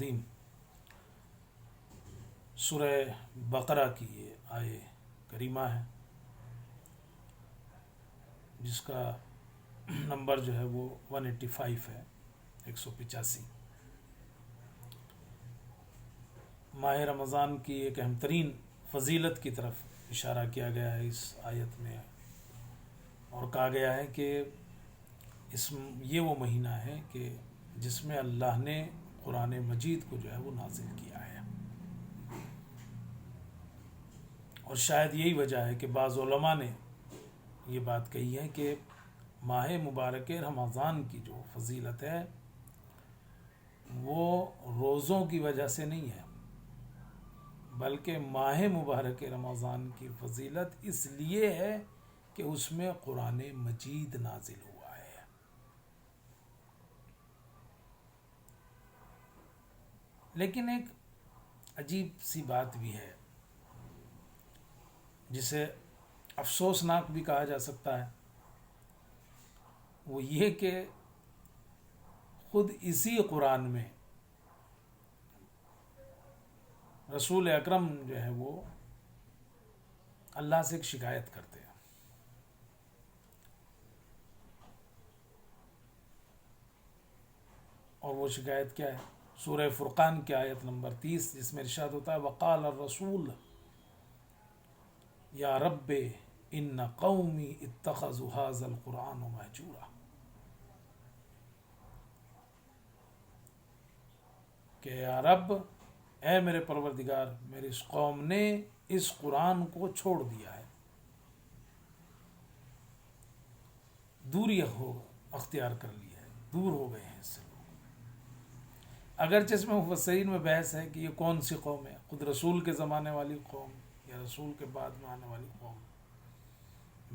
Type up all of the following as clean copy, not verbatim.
عظیم سورہ بقرہ کی یہ آیے کریمہ ہے، جس کا نمبر جو ہے وہ 185 ہے، 185۔ ماہ رمضان کی ایک اہم ترین فضیلت کی طرف اشارہ کیا گیا ہے اس آیت میں، اور کہا گیا ہے کہ یہ وہ مہینہ ہے کہ جس میں اللہ نے قرآن مجید کو جو ہے وہ نازل کیا ہے۔ اور شاید یہی وجہ ہے کہ بعض علماء نے یہ بات کہی ہے کہ ماہ مبارک رمضان کی جو فضیلت ہے وہ روزوں کی وجہ سے نہیں ہے، بلکہ ماہ مبارک رمضان کی فضیلت اس لیے ہے کہ اس میں قرآن مجید نازل ہوا ہے۔ لیکن ایک عجیب سی بات بھی ہے جسے افسوسناک بھی کہا جا سکتا ہے، وہ یہ کہ خود اسی قرآن میں رسول اکرم جو ہے وہ اللہ سے ایک شکایت کرتے ہیں، اور وہ شکایت کیا ہے؟ سورہ فرقان کی آیت نمبر 30، جس میں ارشاد ہوتا ہے وقال الرسول یا رب ان قومی اتخذوا هذا القرآن مہجورا، کہ یا رب، اے میرے پروردگار، میری اس قوم نے اس قرآن کو چھوڑ دیا ہے، دوری اختیار کر لی ہے، دور ہو گئے ہیں اس سے۔ اگرچہ اس میں مفسرین میں بحث ہے کہ یہ کون سی قوم ہے، خود رسول کے زمانے والی قوم یا رسول کے بعد میں آنے والی قوم۔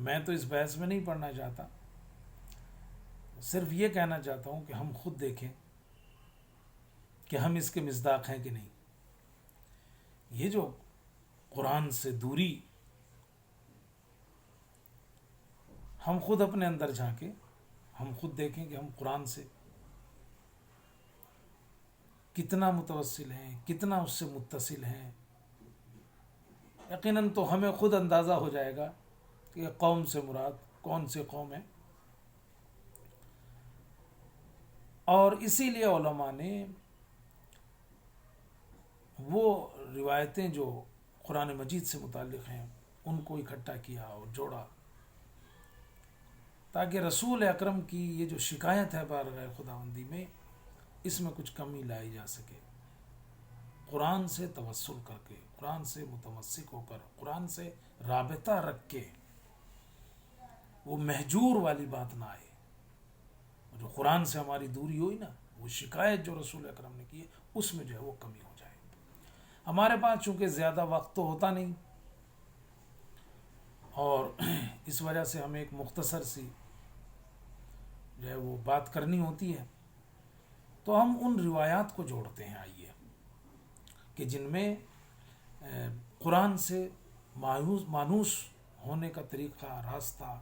میں تو اس بحث میں نہیں پڑھنا چاہتا، صرف یہ کہنا چاہتا ہوں کہ ہم خود دیکھیں کہ ہم اس کے مصداق ہیں کہ نہیں۔ یہ جو قرآن سے دوری، ہم خود اپنے اندر جھانکیں، ہم خود دیکھیں کہ ہم قرآن سے کتنا متوسل ہیں، کتنا اس سے متصل ہیں۔ یقیناً تو ہمیں خود اندازہ ہو جائے گا کہ یہ قوم سے مراد کون سی قوم ہے۔ اور اسی لیے علماء نے وہ روایتیں جو قرآن مجید سے متعلق ہیں ان کو اکٹھا کیا اور جوڑا، تاکہ رسول اکرم کی یہ جو شکایت ہے بارگاہ خداوندی میں، اس میں کچھ کمی لائی جا سکے۔ قرآن سے توسل کر کے، قرآن سے متمسک ہو کر، قرآن سے رابطہ رکھ کے وہ مہجور والی بات نہ آئے۔ جو قرآن سے ہماری دوری ہوئی نا، وہ شکایت جو رسول اکرم نے کی ہے، اس میں جو ہے وہ کمی ہو جائے۔ ہمارے پاس چونکہ زیادہ وقت تو ہوتا نہیں، اور اس وجہ سے ہمیں ایک مختصر سی جو ہے وہ بات کرنی ہوتی ہے، تو ہم ان روایات کو جوڑتے ہیں، آئیے، کہ جن میں قرآن سے مانوس ہونے کا طریقہ، راستہ،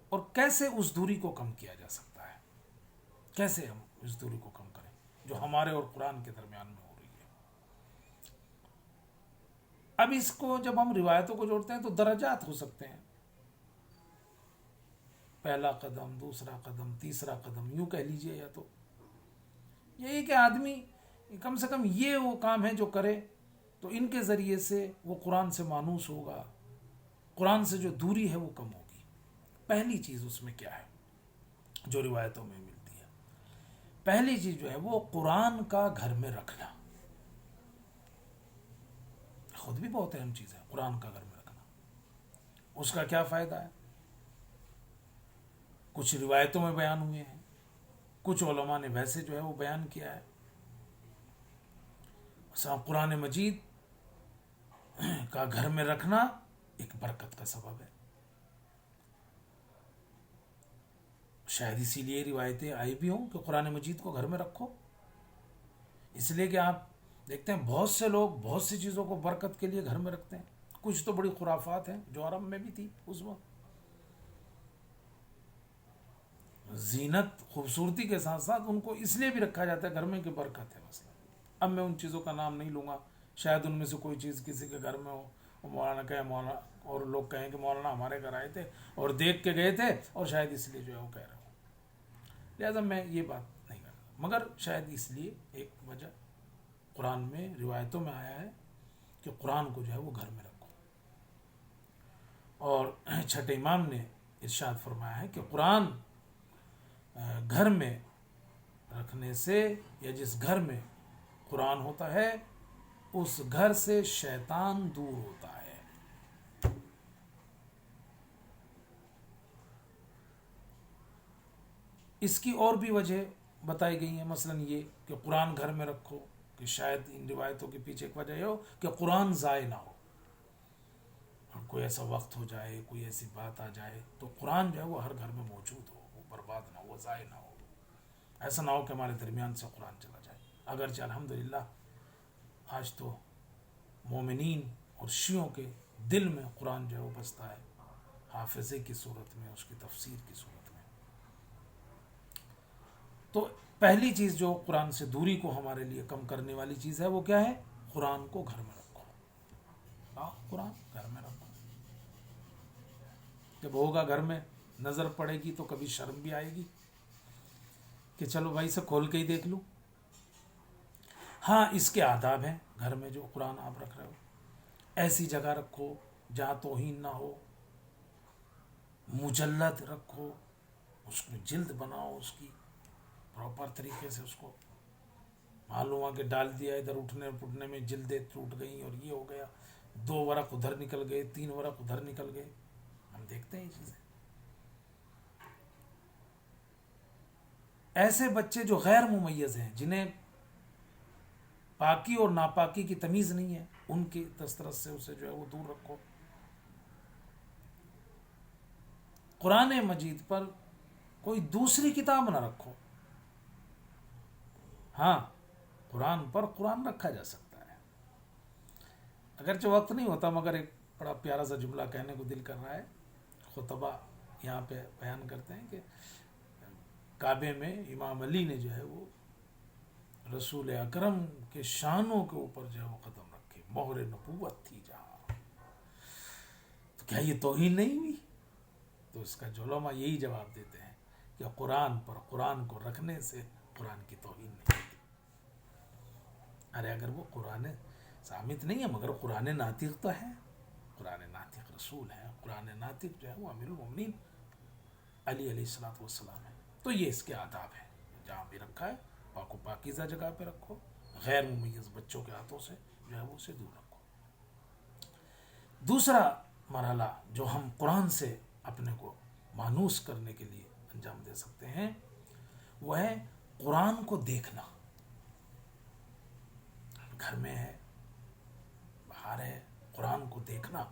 اور کیسے اس دوری کو کم کیا جا سکتا ہے، کیسے ہم اس دوری کو کم کریں جو ہمارے اور قرآن کے درمیان میں ہو رہی ہے۔ اب اس کو جب ہم روایتوں کو جوڑتے ہیں تو درجات ہو سکتے ہیں، پہلا قدم، دوسرا قدم، تیسرا قدم، یوں کہہ لیجئے، یا تو یہی کہ آدمی کم سے کم یہ وہ کام ہے جو کرے تو ان کے ذریعے سے وہ قرآن سے مانوس ہوگا، قرآن سے جو دوری ہے وہ کم ہوگی۔ پہلی چیز اس میں کیا ہے جو روایتوں میں ملتی ہے؟ پہلی چیز جو ہے وہ قرآن کا گھر میں رکھنا۔ خود بھی بہت اہم چیز ہے قرآن کا گھر میں رکھنا۔ اس کا کیا فائدہ ہے؟ کچھ روایتوں میں بیان ہوئے ہیں، کچھ علماء نے ویسے جو ہے وہ بیان کیا ہے۔ قرآن مجید کا گھر میں رکھنا ایک برکت کا سبب ہے۔ شاید اسی لیے روایتیں آئی بھی ہوں کہ قرآن مجید کو گھر میں رکھو، اس لیے کہ آپ دیکھتے ہیں بہت سے لوگ بہت سی چیزوں کو برکت کے لیے گھر میں رکھتے ہیں۔ کچھ تو بڑی خرافات ہیں جو عرب میں بھی تھی اس وقت، زینت، خوبصورتی کے ساتھ ساتھ ان کو اس لیے بھی رکھا جاتا ہے گھر میں کہ برکت ہے، مثلا اب میں ان چیزوں کا نام نہیں لوں گا، شاید ان میں سے کوئی چیز کسی کے گھر میں ہو، مولانا کہے مولانا، اور لوگ کہیں کہ مولانا ہمارے گھر آئے تھے اور دیکھ کے گئے تھے اور شاید اس لیے جو ہے وہ کہہ رہے ہوں، لہٰذا میں یہ بات نہیں کرتا، مگر شاید اس لیے ایک وجہ قرآن میں روایتوں میں آیا ہے کہ قرآن کو جو ہے وہ گھر میں رکھو، اور چھٹے امام نے ارشاد فرمایا ہے کہ قرآن گھر میں رکھنے سے، یا جس گھر میں قرآن ہوتا ہے اس گھر سے شیطان دور ہوتا ہے۔ اس کی اور بھی وجہ بتائی گئی ہیں، مثلا یہ کہ قرآن گھر میں رکھو، کہ شاید ان روایتوں کے پیچھے ایک وجہ یہ ہو کہ قرآن ضائع نہ ہو، کوئی ایسا وقت ہو جائے، کوئی ایسی بات آ جائے تو قرآن جو ہے وہ ہر گھر میں موجود ہو، وہ برباد نہ ہو، وہ ضائع نہ ہو، ایسا نہ ہو کہ ہمارے درمیان سے قرآن چلا جائے۔ اگرچہ الحمدللہ آج تو مومنین اور شیعوں کے دل میں قرآن جو ہے وہ بستا ہے، حافظے کی صورت میں، اس کی تفسیر کی صورت میں۔ تو پہلی چیز جو قرآن سے دوری کو ہمارے لیے کم کرنے والی چیز ہے وہ کیا ہے؟ قرآن کو گھر میں رکھو، قرآن گھر میں رکھو، جب ہوگا گھر میں، نظر پڑے گی تو کبھی شرم بھی آئے گی کہ چلو بھائی سے کھول کے ہی دیکھ لوں۔ ہاں اس کے آداب ہیں، گھر میں جو قرآن آپ رکھ رہے ہو ایسی جگہ رکھو جہاں توہین نہ ہو، مجلد رکھو، اس میں جلد بناؤ، اس کی پراپر طریقے سے، اس کو معلوم ہوا کہ ڈال دیا ادھر، اٹھنے پٹنے میں جلدیں ٹوٹ گئیں اور یہ ہو گیا، 2 ورق ادھر نکل گئے، 3 ورق ادھر نکل گئے، ہم دیکھتے ہیں یہ چیزیں۔ ایسے بچے جو غیر ممیز ہیں، جنہیں پاکی اور ناپاکی کی تمیز نہیں ہے، ان کی دسترس سے اسے جو ہے وہ دور رکھو۔ قرآن مجید پر کوئی دوسری کتاب نہ رکھو۔ ہاں قرآن پر قرآن رکھا جا سکتا ہے، اگرچہ وقت نہیں ہوتا، مگر ایک بڑا پیارا سا جملہ کہنے کو دل کر رہا ہے۔ خطبہ یہاں پہ بیان کرتے ہیں کہ کعبے میں امام علی نے جو ہے وہ رسول اکرم کے شانوں کے اوپر جو ہے وہ قدم رکھے، مہر نبوت تھی جہاں، تو کیا یہ توہین نہیں ہوئی؟ تو اس کا علماء یہی جواب دیتے ہیں کہ قرآن پر قرآن کو رکھنے سے قرآن کی توہین نہیں ہوتی۔ ارے اگر وہ قرآن ثابت نہیں ہے مگر قرآن ناطق تو ہے، قرآن ناطق رسول ہے، قرآن ناطق جو ہے وہ امیر المومنین علی علیہ الصلوۃ والسلام ہے، تو یہ اس کے آداب ہے، جہاں بھی رکھا ہے پاک و پاکیزہ جگہ پہ رکھو، غیر ممیز بچوں کے ہاتھوں سے جو ہے وہ اسے دور رکھو۔ دوسرا مرحلہ جو ہم قرآن سے اپنے کو مانوس کرنے کے لیے انجام دے سکتے ہیں وہ ہے قرآن کو دیکھنا۔ گھر میں ہے، باہر ہے، قرآن کو دیکھنا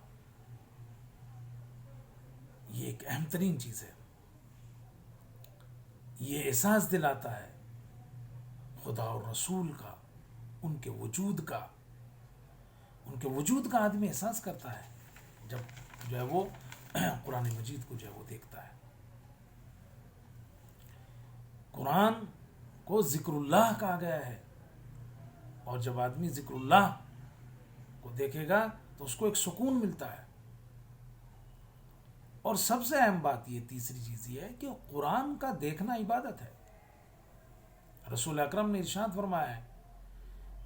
یہ ایک اہم ترین چیز ہے۔ یہ احساس دلاتا ہے خدا اور رسول کا، ان کے وجود کا، ان کے وجود کا آدمی احساس کرتا ہے جب جو ہے وہ قرآن مجید کو جو ہے وہ دیکھتا ہے۔ قرآن کو ذکر اللہ کہا گیا ہے، اور جب آدمی ذکر اللہ کو دیکھے گا تو اس کو ایک سکون ملتا ہے۔ اور سب سے اہم بات یہ تیسری چیز یہ ہے کہ قرآن کا دیکھنا عبادت ہے۔ رسول اکرم نے ارشاد فرمایا ہے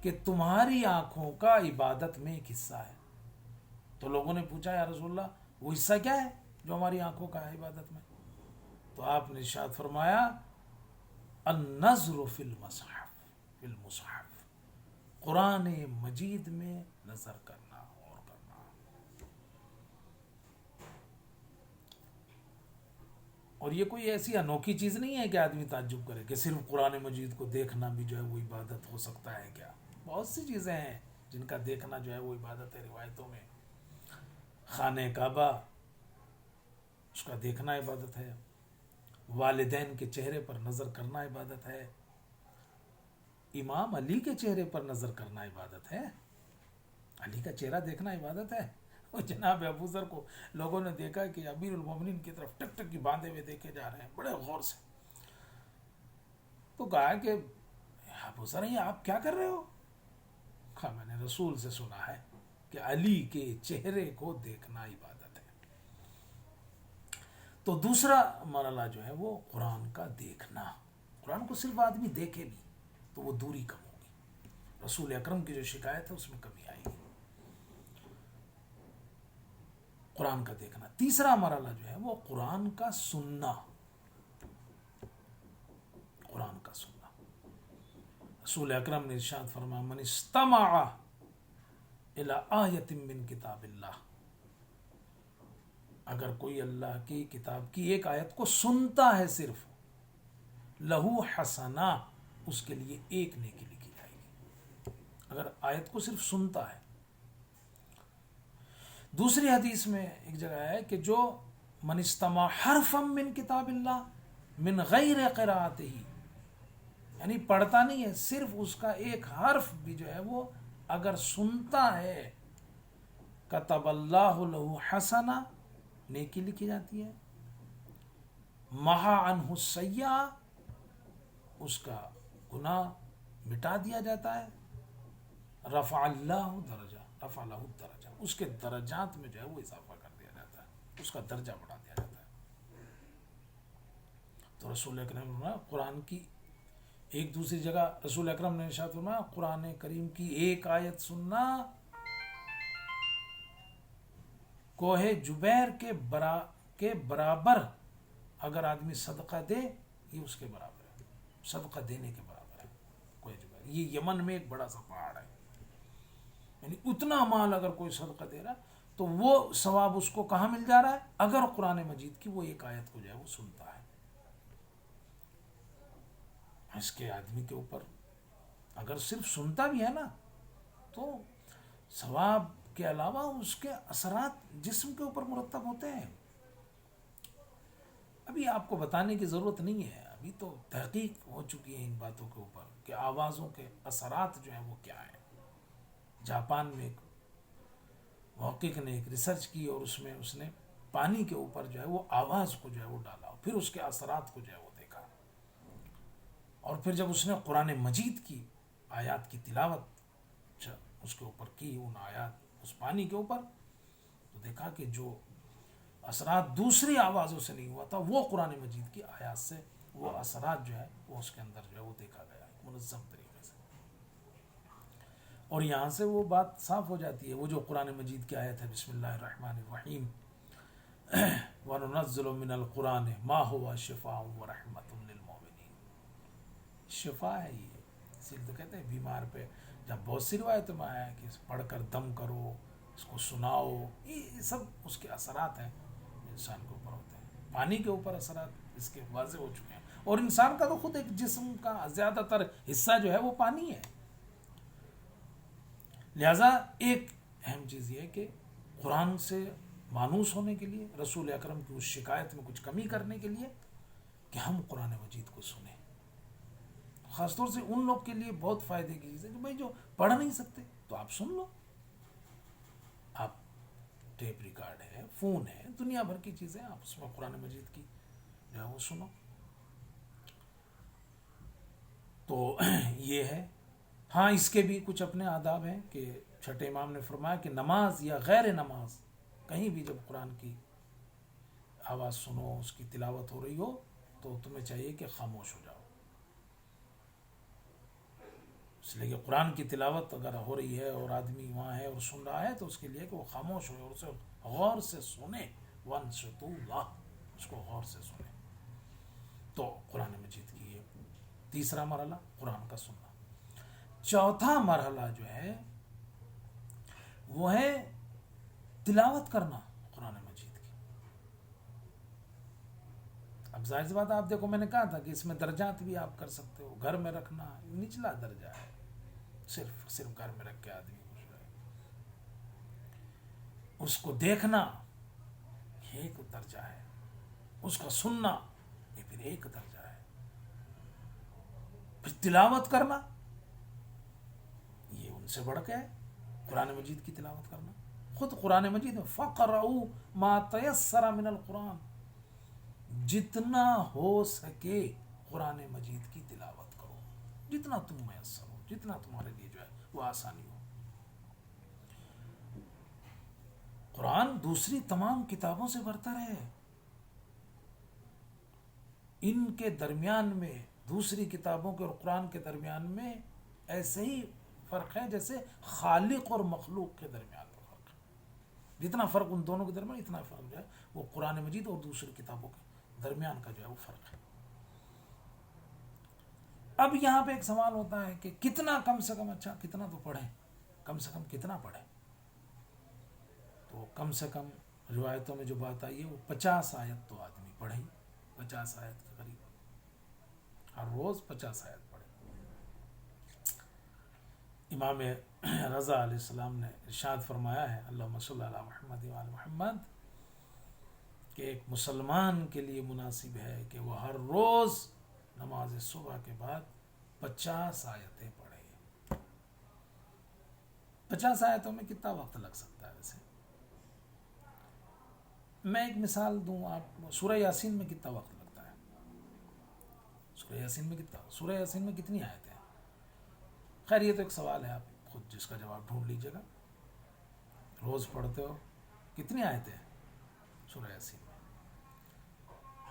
کہ تمہاری آنکھوں کا عبادت میں ایک حصہ ہے۔ تو لوگوں نے پوچھا یا رسول اللہ وہ حصہ کیا ہے جو ہماری آنکھوں کا ہے عبادت میں؟ تو آپ نے ارشاد فرمایا النظر فی المصحف، قرآن مجید میں نظر کرنا اور کرنا۔ اور یہ کوئی ایسی انوکھی چیز نہیں ہے کہ آدمی تعجب کرے کہ صرف قرآن مجید کو دیکھنا بھی جو ہے وہ عبادت ہو سکتا ہے کیا؟ بہت سی چیزیں ہیں جن کا دیکھنا جو ہے وہ عبادت ہے۔ روایتوں میں خانہ کعبہ، اس کا دیکھنا عبادت ہے، والدین کے چہرے پر نظر کرنا عبادت ہے، امام علی کے چہرے پر نظر کرنا عبادت ہے، علی کا چہرہ دیکھنا عبادت ہے۔ اور جناب ابو ذر کو لوگوں نے دیکھا کہ امیر المومنین کی طرف ٹک ٹک کی باندھے ہوئے دیکھے جا رہے ہیں بڑے غور سے، تو کہا کہ ابو ذر یہ آپ کیا کر رہے ہو؟ کہا میں نے رسول سے سنا ہے کہ علی کے چہرے کو دیکھنا عبادت ہے۔ تو دوسرا مرحلہ جو ہے وہ قرآن کا دیکھنا، قرآن کو صرف آدمی دیکھے بھی تو وہ دوری کم ہوگی، رسول اکرم کی جو شکایت ہے اس میں کمی آئے گی، قرآن کا دیکھنا۔ تیسرا مرحلہ جو ہے وہ قرآن کا سننا، قرآن کا سننا۔ رسول اکرم نے ارشاد فرمایا من استمع الی آیۃ من کتاب اللہ، اگر کوئی اللہ کی کتاب کی ایک آیت کو سنتا ہے صرف، لہو حسنہ، اس کے لیے ایک نیکی لکھی جائے گی، اگر آیت کو صرف سنتا ہے۔ دوسری حدیث میں ایک جگہ ہے کہ جو من استمع حرفا من کتاب اللہ من غیر قراءتہ، یعنی پڑھتا نہیں ہے، صرف اس کا ایک حرف بھی جو ہے وہ اگر سنتا ہے، کتب اللہ لہ حسنہ، نیکی لکھی جاتی ہے، محا عنہ السیئہ، اس کا گناہ مٹا دیا جاتا ہے، رفع اللہ درجہ، رفع له الدرجہ، اس کے درجات میں جو ہے وہ اضافہ کر دیا جاتا ہے، اس کا درجہ بڑھا دیا جاتا ہے۔ تو رسول اکرم نے قرآن کی ایک دوسری جگہ رسول اکرم نے ارشاد فرمایا قرآن کریم کی ایک آیت سننا کوہ جبیر کے برابر، اگر آدمی صدقہ دے یہ اس کے برابر ہے، صدقہ دینے کے برابر ہے کوہ جبیر۔ یہ یمن میں ایک بڑا سا پہاڑ ہے، یعنی اتنا مال اگر کوئی صدقہ دے رہا ہے تو وہ ثواب اس کو کہاں مل جا رہا ہے؟ اگر قرآن مجید کی وہ ایک آیت کو جو ہے وہ سنتا ہے۔ اس کے آدمی کے اوپر اگر صرف سنتا بھی ہے نا تو ثواب کے علاوہ اس کے اثرات جسم کے اوپر مرتب ہوتے ہیں۔ ابھی آپ کو بتانے کی ضرورت نہیں ہے، ابھی تو تحقیق ہو چکی ہے ان باتوں کے اوپر کہ آوازوں کے اثرات جو ہیں وہ کیا ہیں۔ جاپان میں ایک محقق نے ایک ریسرچ کی اور اس نے پانی کے اوپر جو ہے وہ آواز کو جو ہے وہ ڈالا، پھر اس کے اثرات کو جو ہے وہ دیکھا، اور پھر جب اس نے قرآن مجید کی آیات کی تلاوت اس کے اوپر کی، ان آیات اس پانی کے اوپر، تو دیکھا کہ جو اثرات دوسری آوازوں سے نہیں ہوا تھا وہ قرآن مجید کی آیات سے وہ اثرات جو ہے وہ اس کے اندر جو ہے وہ دیکھا گیا منظم طریقے سے۔ اور یہاں سے وہ بات صاف ہو جاتی ہے، وہ جو قرآن مجید کی آیت ہے بسم اللہ الرحمن الرحیم وَنُنَزِّلُ مِنَ الْقُرْآنِ مَا هُوَ شِفَاءٌ وَرَحْمَةٌ لِّلْمُؤْمِنِينَ، شفا ہے یہ، اسی لیے تو کہتے ہیں بیمار پہ جب بہت سی روایتوں میں آیا ہے کہ پڑھ کر دم کرو، اس کو سناؤ، یہ سب اس کے اثرات ہیں انسان کے اوپر ہوتے ہیں۔ پانی کے اوپر اثرات اس کے واضح ہو چکے ہیں، اور انسان کا تو خود ایک جسم کا زیادہ تر حصہ جو ہے وہ پانی ہے، لہذا ایک اہم چیز یہ ہے کہ قرآن سے مانوس ہونے کے لیے، رسول اکرم کی اس شکایت میں کچھ کمی کرنے کے لیے کہ ہم قرآن مجید کو سنیں، خاص طور سے ان لوگ کے لیے بہت فائدے کی چیز ہے کہ بھائی جو پڑھ نہیں سکتے تو آپ سن لو، آپ ٹیپ ریکارڈ ہے، فون ہے، دنیا بھر کی چیزیں، آپ اس میں قرآن مجید کی جو ہے وہ سنو۔ تو یہ ہے۔ ہاں اس کے بھی کچھ اپنے آداب ہیں کہ چھٹے امام نے فرمایا کہ نماز یا غیر نماز کہیں بھی جب قرآن کی آواز سنو، اس کی تلاوت ہو رہی ہو تو تمہیں چاہیے کہ خاموش ہو جاؤ، اس لیے کہ قرآن کی تلاوت اگر ہو رہی ہے اور آدمی وہاں ہے اور سن رہا ہے تو اس کے لیے کہ وہ خاموش ہوئے اور اسے غور سے سنے، وَانصِتُوا اللَّهَ، اس کو غور سے سنے۔ تو قرآن مجید کی یہ تیسرا مرحلہ قرآن کا سننا۔ چوتھا مرحلہ جو ہے وہ ہے تلاوت کرنا قرآن مجید کی۔ اب ظاہر سی بات آپ دیکھو، میں نے کہا تھا کہ اس میں درجات بھی آپ کر سکتے ہو، گھر میں رکھنا نچلا درجہ ہے، صرف گھر میں رکھ کے آدمی خوش رہے، اس کو دیکھنا یہ ایک درجہ ہے، اس کا سننا یہ پھر ایک درجہ ہے، پھر تلاوت کرنا یہ ان سے بڑھ کے ہے، قرآن مجید کی تلاوت کرنا۔ خود قرآن مجید میں فَقْرَؤُوا مَا تَيَسَّرَ مِنَ الْقُرْآنِ، جتنا ہو سکے قرآن مجید کی تلاوت کرو، جتنا تم میسر ہو، جتنا تمہارے لیے جو ہے وہ آسانی ہو۔ قرآن دوسری تمام کتابوں سے برتر ہے. ان کے درمیان میں دوسری کتابوں کے اور قرآن کے درمیان میں ایسے ہی فرق ہے جیسے خالق اور مخلوق کے درمیان میں فرق ہے. جتنا فرق ان دونوں کے درمیان اتنا فرق جو ہے وہ قرآن مجید اور دوسری کتابوں کے درمیان کا جو ہے وہ فرق ہے. اب یہاں پہ ایک سوال ہوتا ہے کہ کتنا کم سے کم, اچھا کتنا تو پڑھیں, کم سے کم کتنا پڑھیں؟ تو کم سے کم روایتوں میں جو بات آئی ہے وہ 50 آیت تو آدمی پڑھے, 50 آیت کے قریب ہر روز 50 آیت پڑھے. امام رضا علیہ السلام نے ارشاد فرمایا ہے, اللہم صلی علی محمد و علی محمد, کہ ایک مسلمان کے لیے مناسب ہے کہ وہ ہر روز نماز صبح کے بعد 50 آیتیں پڑھے. 50 آیتوں میں کتنا وقت لگ سکتا ہے؟ ویسے میں ایک مثال دوں آپ, سورہ یاسین میں کتنا وقت لگتا ہے؟ سورہ یاسین میں کتنی آیتیں ہیں؟ خیر یہ تو ایک سوال ہے, آپ خود جس کا جواب ڈھونڈ لیجئے گا. روز پڑھتے ہو, کتنی آیتیں ہیں سورہ یاسین میں؟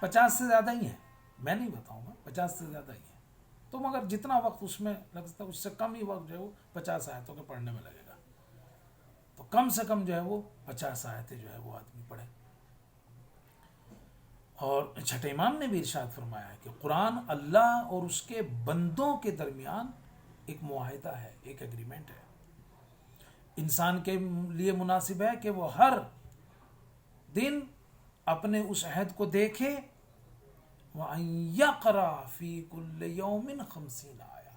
50 سے زیادہ ہی ہیں, میں نہیں بتاؤں گا, 50 سے زیادہ ہی ہیں. تو مگر جتنا وقت اس میں لگتا ہے اس سے کم ہی وقت جو ہے وہ 50 آیتوں کے پڑھنے میں لگے گا. تو کم سے کم جو ہے وہ 50 آیتیں جو ہے وہ آدمی پڑھے. اور چھٹے امام نے بھی ارشاد فرمایا ہے کہ قرآن اللہ اور اس کے بندوں کے درمیان ایک معاہدہ ہے, ایک ایگریمنٹ ہے. انسان کے لیے مناسب ہے کہ وہ ہر دن اپنے اس عہد کو دیکھے, وَأَن يَقْرَأَ فِي كُلِّ يَوْمٍ 50 آیا,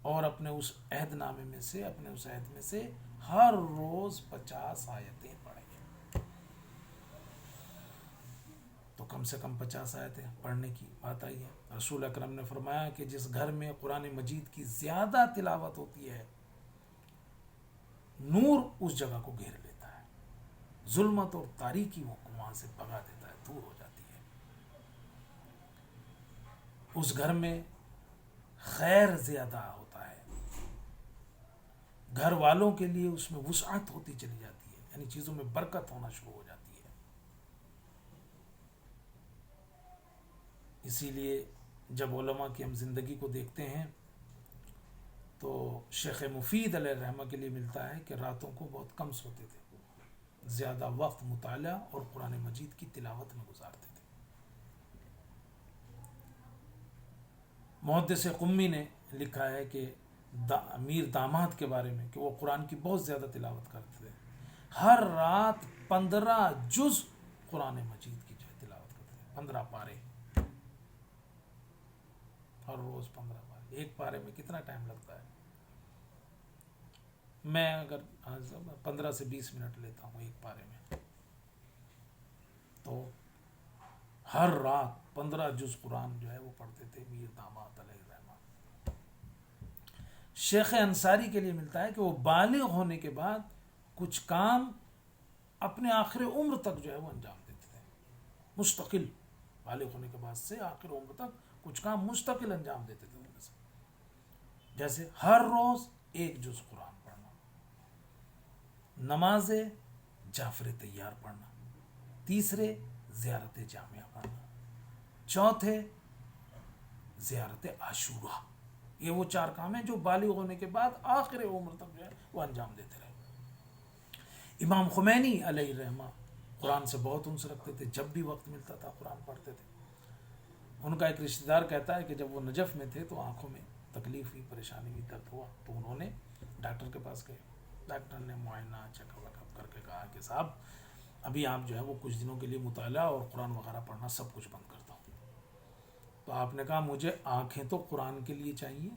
اور اپنے اس عہد نامے میں سے, اپنے اس عہد میں سے ہر روز 50 آیتیں پڑھیں. تو کم سے کم 50 آیتیں پڑھنے کی بات آئی ہے. رسول اکرم نے فرمایا کہ جس گھر میں قرآن مجید کی زیادہ تلاوت ہوتی ہے نور اس جگہ کو گھیر لیتا ہے, ظلمت اور تاریکی وہ وہاں سے بھگا دیتا ہے, دور ہو جاتی ہے. اس گھر میں خیر زیادہ ہوتا ہے, گھر والوں کے لیے اس میں وسعت ہوتی چلی جاتی ہے, یعنی چیزوں میں برکت ہونا شروع ہو جاتی ہے. اسی لیے جب علماء کی ہم زندگی کو دیکھتے ہیں تو شیخ مفید علیہ الرحمہ کے لیے ملتا ہے کہ راتوں کو بہت کم سوتے تھے, زیادہ وقت مطالعہ اور قرآن مجید کی تلاوت میں گزارتے تھے. محدث قمی نے لکھا ہے کہ امیر داماد کے بارے میں کہ وہ قرآن کی بہت زیادہ تلاوت کرتے تھے, ہر رات 15 جز قرآن مجید کی جو ہے تلاوت کرتے تھے, 15 پارے, ہر روز 15 پارے. ایک پارے میں کتنا ٹائم لگتا ہے؟ میں اگر 15 سے 20 منٹ لیتا ہوں ایک پارے میں, تو ہر رات 15 جز قرآن جو ہے وہ پڑھتے تھے میر داماد علیہ الرحمہ. شیخ انصاری کے لیے ملتا ہے کہ وہ بالغ ہونے کے بعد کچھ کام اپنے آخر عمر تک جو ہے وہ انجام دیتے تھے, مستقل, بالغ ہونے کے بعد سے آخر عمر تک کچھ کام مستقل انجام دیتے تھے. ان میں سے جیسے ہر روز 1 جز قرآن پڑھنا, نماز جعفر طیار پڑھنا, تیسرے زیارت جامعہ پڑھنا, چوتھے زیارت عاشورہ. یہ وہ 4 کام ہیں جو بالغ ہونے کے بعد آخر عمر تک جو ہے وہ انجام دیتے رہے. امام خمینی علیہ الرحمہ قرآن سے بہت انس رکھتے تھے, جب بھی وقت ملتا تھا قرآن پڑھتے تھے. ان کا ایک رشتہ دار کہتا ہے کہ جب وہ نجف میں تھے تو آنکھوں میں تکلیف ہوئی, پریشانی ہوئی, درد ہوا, تو انہوں نے ڈاکٹر کے پاس گئے. ڈاکٹر نے معائنہ چیک اپ کر کے کہا کہ صاحب ابھی آپ جو ہے وہ کچھ دنوں کے لیے مطالعہ اور قرآن وغیرہ پڑھنا سب کچھ بند کرتا ہوں. تو آپ نے کہا مجھے آنکھیں تو قرآن کے لیے چاہیے,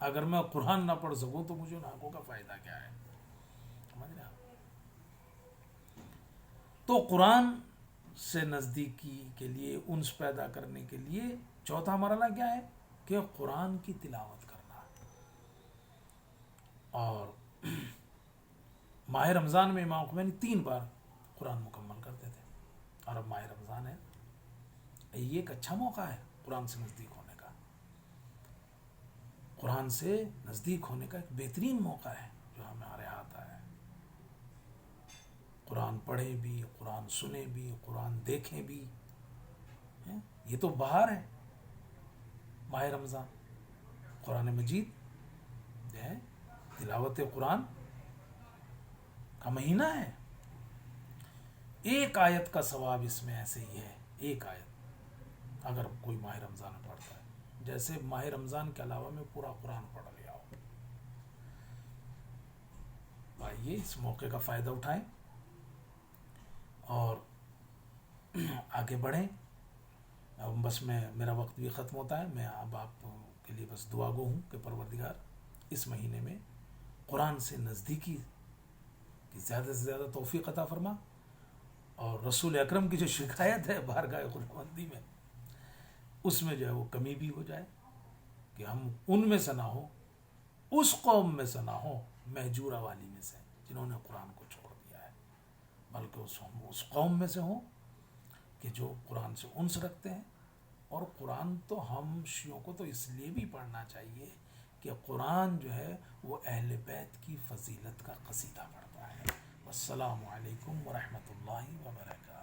اگر میں قرآن نہ پڑھ سکوں تو مجھے ان آنکھوں کا فائدہ کیا ہے؟ سمجھ رہے آپ؟ تو قرآن سے نزدیکی کے لیے, انس پیدا کرنے کے لیے چوتھا مرحلہ کیا ہے کہ قرآن کی تلاوت کرنا. اور ماہ رمضان میں امام خمینی 3 بار قرآن مکمل کرتے تھے, اور اب ماہ رمضان ہے, یہ ایک اچھا موقع ہے قرآن سے نزدیک ہونے کا, قرآن سے نزدیک ہونے کا ایک بہترین موقع ہے جو ہمارے ہاتھ آیا ہے. قرآن پڑھیں بھی، قرآن سنیں بھی، قرآن دیکھیں بھی. یہ تو بہار ہے ماہ رمضان. قرآن مجید جو ہے تلاوت قرآن کا مہینہ ہے. ایک آیت کا ثواب اس میں ایسے ہی ہے، ایک آیت اگر کوئی ماہ رمضان میں پڑھتا ہے، جیسے ماہ رمضان کے علاوہ میں پورا قرآن پڑھ لیا ہو. آئیے اس موقع کا فائدہ اٹھائیں اور آگے بڑھیں. اب بس میرا وقت بھی ختم ہوتا ہے. میں اب آپ کے لیے بس دعا گو ہوں کہ پروردگار اس مہینے میں قرآن سے نزدیکی کی زیادہ سے زیادہ توفیق عطا فرما، اور رسول اکرم کی جو شکایت ہے بارگاہ خداوندی میں، اس میں جو ہے وہ کمی بھی ہو جائے، کہ ہم ان میں سے نہ ہوں، اس قوم میں سے نہ ہوں مہجورہ والی میں سے جنہوں نے قرآن کو چھوڑ دیا ہے، بلکہ اس قوم میں سے ہوں کہ جو قرآن سے انس رکھتے ہیں. اور قرآن تو ہم شیعوں کو تو اس لیے بھی پڑھنا چاہیے کہ قرآن جو ہے وہ اہل بیت کی فضیلت کا قصیدہ پڑھتا ہے. السلام علیکم ورحمۃ اللہ وبرکاتہ.